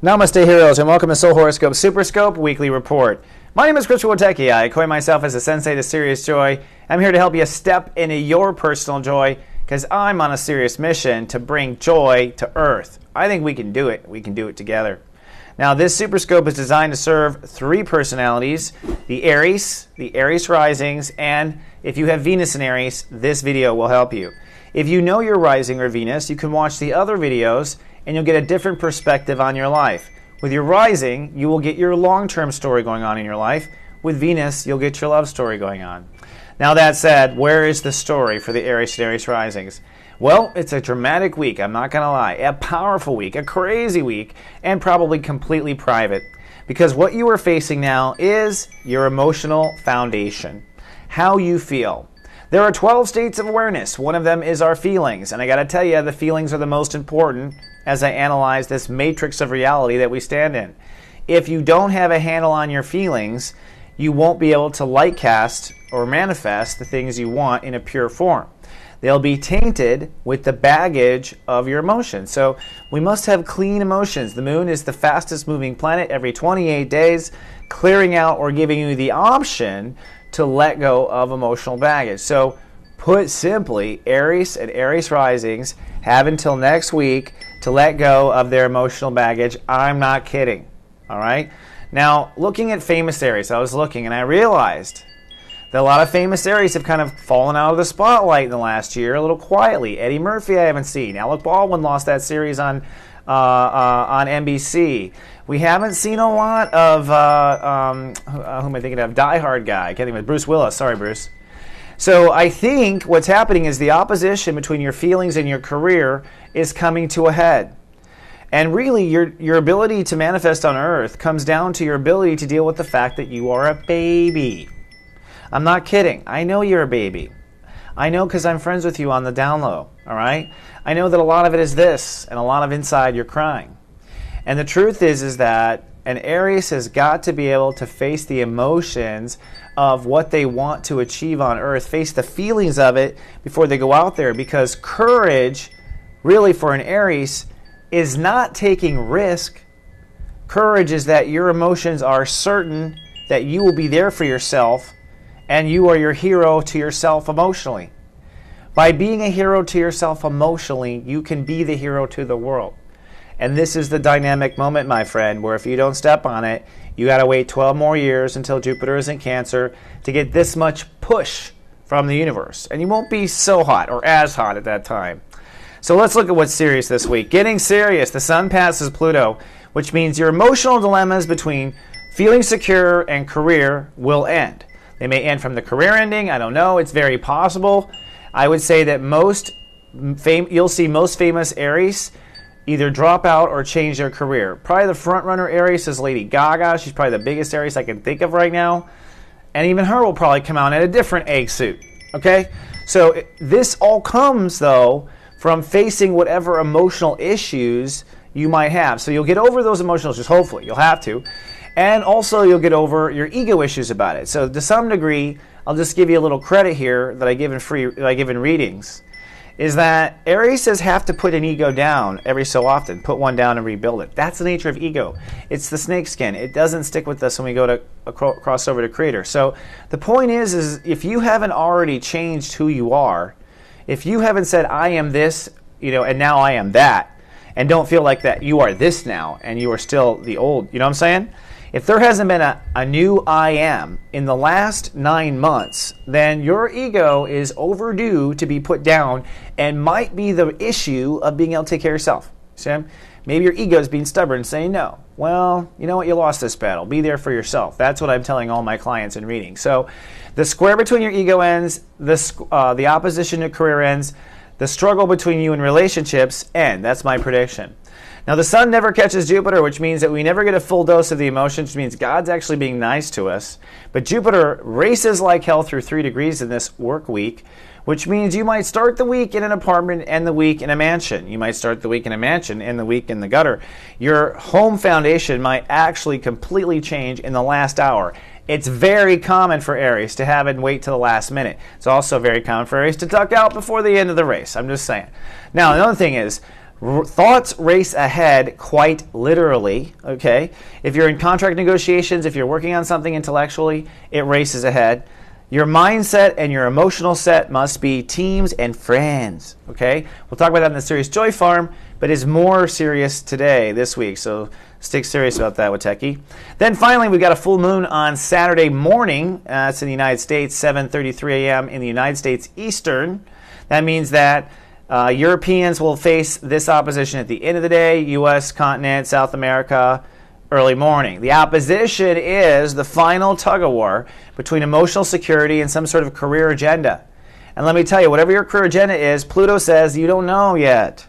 Namaste, heroes, and welcome to Soul Horoscope SuperScope Weekly Report. My name is Chrisotpher Witecki. I coin myself as a Sensei to Sirius Joy. I'm here to help you step into your personal joy because I'm on a serious mission to bring joy to Earth. I think we can do it. We can do it together. Now, this SuperScope is designed to serve three personalities: the Aries Risings, and if you have Venus in Aries, this video will help you. If you know your rising or Venus, you can watch the other videos and you'll get a different perspective on your life. With your rising, you will get your long-term story going on in your life. With Venus, you'll get your love story going on. Now that said, where is the story for the Aries and Aries Risings? Well, it's a dramatic week, I'm not going to lie. A powerful week, a crazy week, and probably completely private. Because what you are facing now is your emotional foundation. How you feel. There are 12 states of awareness. One of them is our feelings. And I got to tell you, the feelings are the most important as I analyze this matrix of reality that we stand in. If you don't have a handle on your feelings, you won't be able to light cast or manifest the things you want in a pure form. They'll be tainted with the baggage of your emotions. So we must have clean emotions. The moon is the fastest moving planet every 28 days, clearing out or giving you the option to let go of emotional baggage. So put simply, Aries and Aries Risings have until next week to let go of their emotional baggage. I'm not kidding. All right? Now, looking at famous Aries, I was looking and I realized that a lot of famous Aries have kind of fallen out of the spotlight in the last year a little quietly. Eddie Murphy I haven't seen. Alec Baldwin lost that series on NBC. We haven't seen a lot of, who am I thinking of? Die Hard guy. I can't think of it. Bruce Willis. Sorry, Bruce. So I think what's happening is the opposition between your feelings and your career is coming to a head. And really, your ability to manifest on Earth comes down to your ability to deal with the fact that you are a baby. I'm not kidding. I know you're a baby. I know because I'm friends with you on the down low, all right? I know that a lot of it is this, and a lot of inside you're crying. And the truth is that an Aries has got to be able to face the emotions of what they want to achieve on Earth, face the feelings of it before they go out there, because courage, really for an Aries, is not taking risk. Courage is that your emotions are certain that you will be there for yourself, and you are your hero to yourself emotionally. By being a hero to yourself emotionally, you can be the hero to the world. And this is the dynamic moment, my friend, where if you don't step on it, you got to wait 12 more years until Jupiter is in Cancer to get this much push from the universe. And you won't be so hot or as hot at that time. So let's look at what's serious this week. Getting serious. The Sun passes Pluto, which means your emotional dilemmas between feeling secure and career will end. They may end from the career ending. I don't know. It's very possible. I would say that you'll see most famous Aries either drop out or change their career. Probably the front runner Aries is Lady Gaga. She's probably the biggest Aries I can think of right now. And even her will probably come out in a different egg suit. Okay? So this all comes, though, from facing whatever emotional issues you might have. So you'll get over those emotional issues, hopefully. You'll have to. And also you'll get over your ego issues about it. So to some degree, I'll just give you a little credit here that I give in readings, is that Aries have to put an ego down every so often, put one down and rebuild it. That's the nature of ego. It's the snake skin. It doesn't stick with us when we go to cross over to Creator. So the point is if you haven't already changed who you are, if you haven't said, I am this, and now I am that, and don't feel like that you are this now, and you are still the old, you know what I'm saying? If there hasn't been a new I am in the last 9 months, then your ego is overdue to be put down and might be the issue of being able to take care of yourself. See? Maybe your ego is being stubborn, saying no. Well, you know what? You lost this battle. Be there for yourself. That's what I'm telling all my clients in reading. So the square between your ego ends, the opposition to career ends, the struggle between you and relationships end. That's my prediction. Now, the Sun never catches Jupiter, which means that we never get a full dose of the emotions, which means God's actually being nice to us. But Jupiter races like hell through 3 degrees in this work week, which means you might start the week in an apartment and the week in a mansion. You might start the week in a mansion and the week in the gutter. Your home foundation might actually completely change in the last hour. It's very common for Aries to have it and wait till the last minute. It's also very common for Aries to duck out before the end of the race. I'm just saying. Now, another thing is, Thoughts race ahead quite literally, okay? If you're in contract negotiations, if you're working on something intellectually, it races ahead. Your mindset and your emotional set must be teams and friends, okay? We'll talk about that in the series Joy Farm, but it's more serious today, this week, so stick serious about that, Witecki. Then finally, we've got a full moon on Saturday morning. It's in the United States, 7:33 a.m. in the United States Eastern. That means that Europeans will face this opposition at the end of the day, U.S. continent, South America, early morning. The opposition is the final tug-of-war between emotional security and some sort of career agenda. And let me tell you, whatever your career agenda is, Pluto says you don't know yet.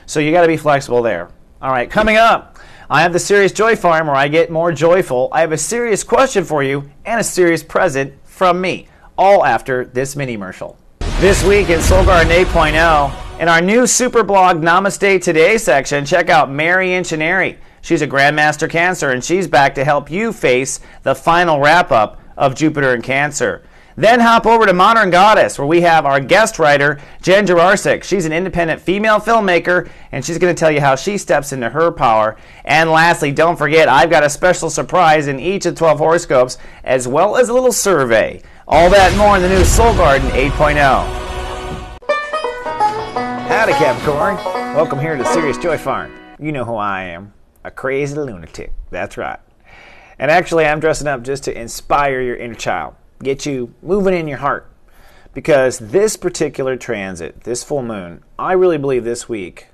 So you got to be flexible there. All right, coming up, I have the Sirius Joy Farm where I get more joyful. I have a serious question for you and a serious present from me, all after this mini-mercial. This week in Soul Garden 8.0, in our new super blog Namaste Today section, check out Mary Inchineri. She's a Grandmaster Cancer, and she's back to help you face the final wrap-up of Jupiter in Cancer. Then hop over to Modern Goddess, where we have our guest writer, Jen Jurarsik. She's an independent female filmmaker, and she's going to tell you how she steps into her power. And lastly, don't forget, I've got a special surprise in each of 12 horoscopes, as well as a little survey. All that and more in the new Soul Garden 8.0. Howdy, Capricorn. Welcome here to Sirius Joy Farm. You know who I am, a crazy lunatic. That's right. And actually, I'm dressing up just to inspire your inner child, get you moving in your heart. Because this particular transit, this full moon, I really believe this week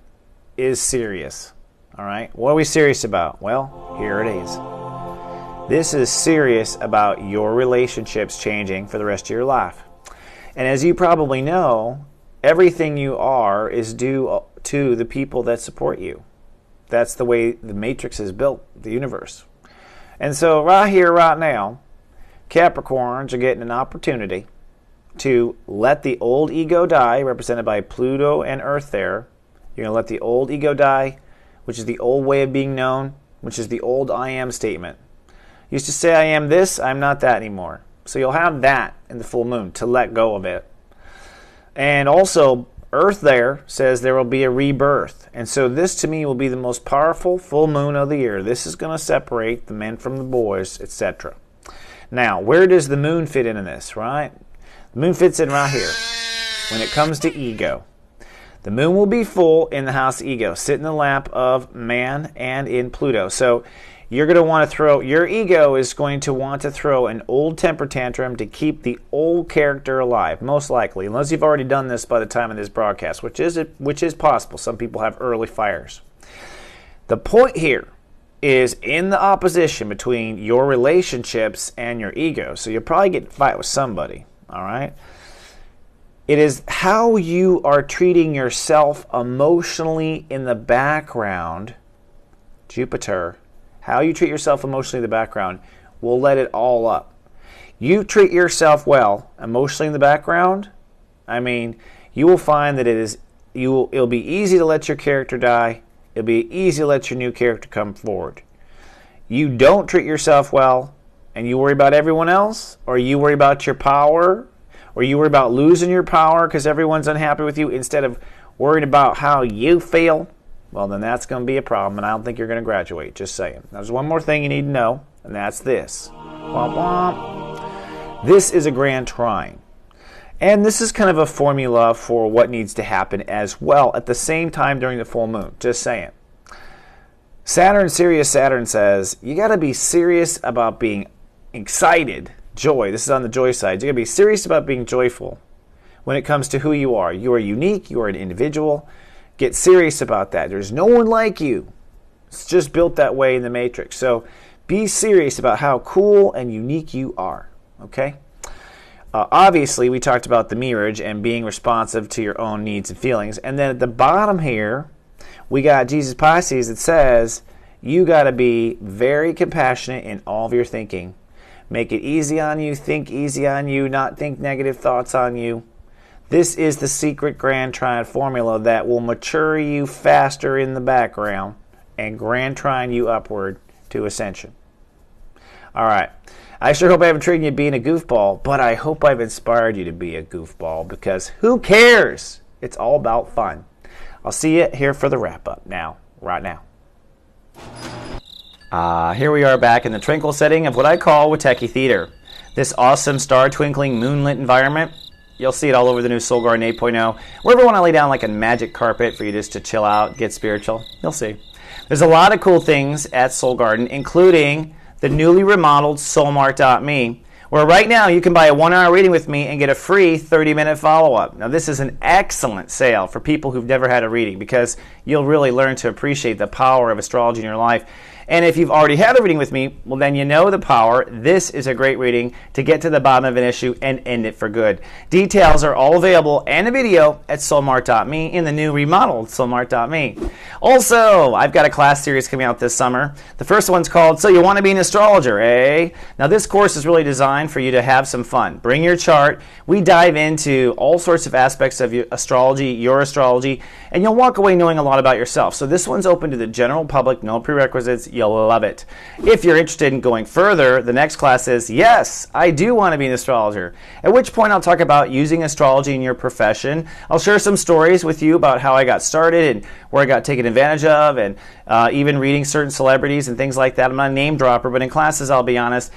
is serious. All right? What are we serious about? Well, here it is. This is serious about your relationships changing for the rest of your life. And as you probably know, everything you are is due to the people that support you. That's the way the matrix is built, the universe. And so right here, right now, Capricorns are getting an opportunity to let the old ego die, represented by Pluto and Earth there. You're going to let the old ego die, which is the old way of being known, which is the old I am statement. Used to say I am this, I'm not that anymore. So you'll have that in the full moon to let go of it. And also, Earth there says there will be a rebirth. And so this to me will be the most powerful full moon of the year. This is going to separate the men from the boys, etc. Now, where does the moon fit into this, right? The moon fits in right here when it comes to ego. The moon will be full in the house ego, sit in the lap of man and in Pluto. So you're going to want to throw, your ego is going to want to throw an old temper tantrum to keep the old character alive, most likely, unless you've already done this by the time of this broadcast, which is possible. Some people have early fires. The point here is in the opposition between your relationships and your ego. So you'll probably get in a fight with somebody, all right? It is how you are treating yourself emotionally in the background, Jupiter. How you treat yourself emotionally in the background will let it all up. You treat yourself well emotionally in the background, I mean, you will find that it'll be easy to let your character die. It'll be easy to let your new character come forward. You don't treat yourself well and you worry about everyone else, or you worry about your power, or you worry about losing your power because everyone's unhappy with you instead of worrying about how you feel, well, then that's going to be a problem, and I don't think you're going to graduate, just saying. There's one more thing you need to know, and that's this. Womp womp. This is a grand trine. And this is kind of a formula for what needs to happen as well at the same time during the full moon, just saying. Saturn says, you got to be serious about being excited, joy. This is on the joy side. You got to be serious about being joyful when it comes to who you are. You are unique. You are an individual. Get serious about that. There's no one like you. It's just built that way in the matrix. So be serious about how cool and unique you are. Okay? Obviously, we talked about the mirage and being responsive to your own needs and feelings. And then at the bottom here, we got Jesus Pisces that says you got to be very compassionate in all of your thinking. Make it easy on you. Think easy on you. Not think negative thoughts on you. This is the secret grand trine formula that will mature you faster in the background and grand trine you upward to ascension. All right. I sure hope I haven't treated you being a goofball, but I hope I've inspired you to be a goofball, because who cares? It's all about fun. I'll see you here for the wrap-up now, right now. Here we are back in the tranquil setting of what I call Witecki Theater. This awesome star-twinkling, moonlit environment. You'll see it all over the new Soul Garden 8.0. Wherever you want to lay down like a magic carpet for you just to chill out, get spiritual, you'll see. There's a lot of cool things at Soul Garden, including the newly remodeled soulmart.me, where right now you can buy a 1-hour reading with me and get a free 30-minute follow-up. Now, this is an excellent sale for people who've never had a reading because you'll really learn to appreciate the power of astrology in your life. And if you've already had a reading with me, well, then you know the power. This is a great reading to get to the bottom of an issue and end it for good. Details are all available and a video at soulmart.me in the new remodeled soulmart.me. Also, I've got a class series coming out this summer. The first one's called So You Want to Be an Astrologer, eh? Now, this course is really designed for you to have some fun. Bring your chart. We dive into all sorts of aspects of your astrology, and you'll walk away knowing a lot about yourself. So this one's open to the general public, no prerequisites. You'll love it. If you're interested in going further, the next class is, yes, I do want to be an astrologer. At which point I'll talk about using astrology in your profession. I'll share some stories with you about how I got started and where I got taken advantage of, and even reading certain celebrities and things like that. I'm not a name dropper, but in classes, I'll be honest,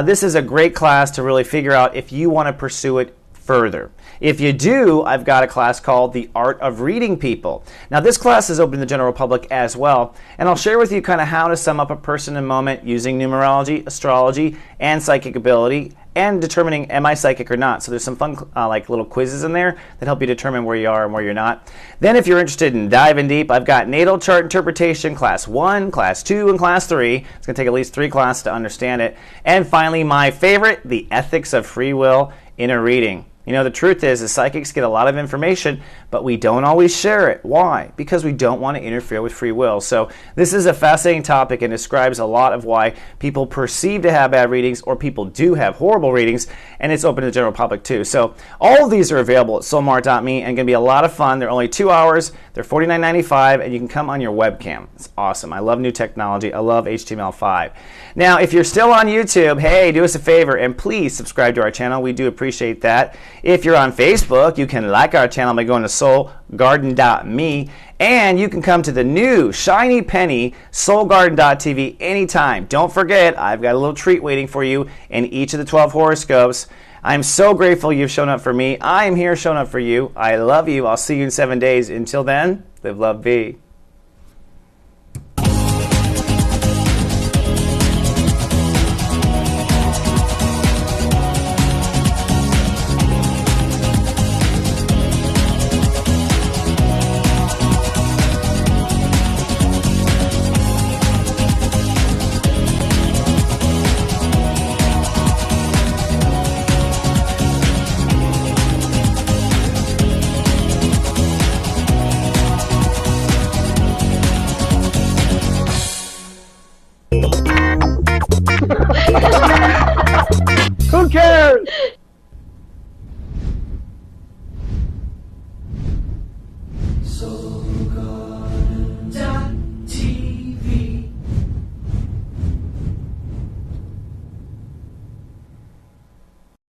this is a great class to really figure out if you want to pursue it further. If you do, I've got a class called The Art of Reading People. Now, this class is open to the general public as well, and I'll share with you kind of how to sum up a person in a moment using numerology, astrology, and psychic ability, and determining am I psychic or not. So there's some fun like little quizzes in there that help you determine where you are and where you're not. Then if you're interested in diving deep, I've got natal chart interpretation, class 1, class 2, and class 3. It's going to take at least 3 classes to understand it. And finally, my favorite, the ethics of free will in a reading. You know, the truth is psychics get a lot of information, but we don't always share it. Why? Because we don't want to interfere with free will. So this is a fascinating topic and describes a lot of why people perceive to have bad readings or people do have horrible readings, and it's open to the general public too. So all of these are available at soulmart.me and going to be a lot of fun. They're only 2 hours. They're $49.95, and you can come on your webcam. It's awesome. I love new technology. I love HTML5. Now, if you're still on YouTube, hey, do us a favor and please subscribe to our channel. We do appreciate that. If you're on Facebook, you can like our channel by going to soulgarden.me, and you can come to the new shiny penny soulgarden.tv anytime. Don't forget, I've got a little treat waiting for you in each of the 12 horoscopes. I'm so grateful you've shown up for me. I am here showing up for you. I love you. I'll see you in 7 days. Until then, live, love, be.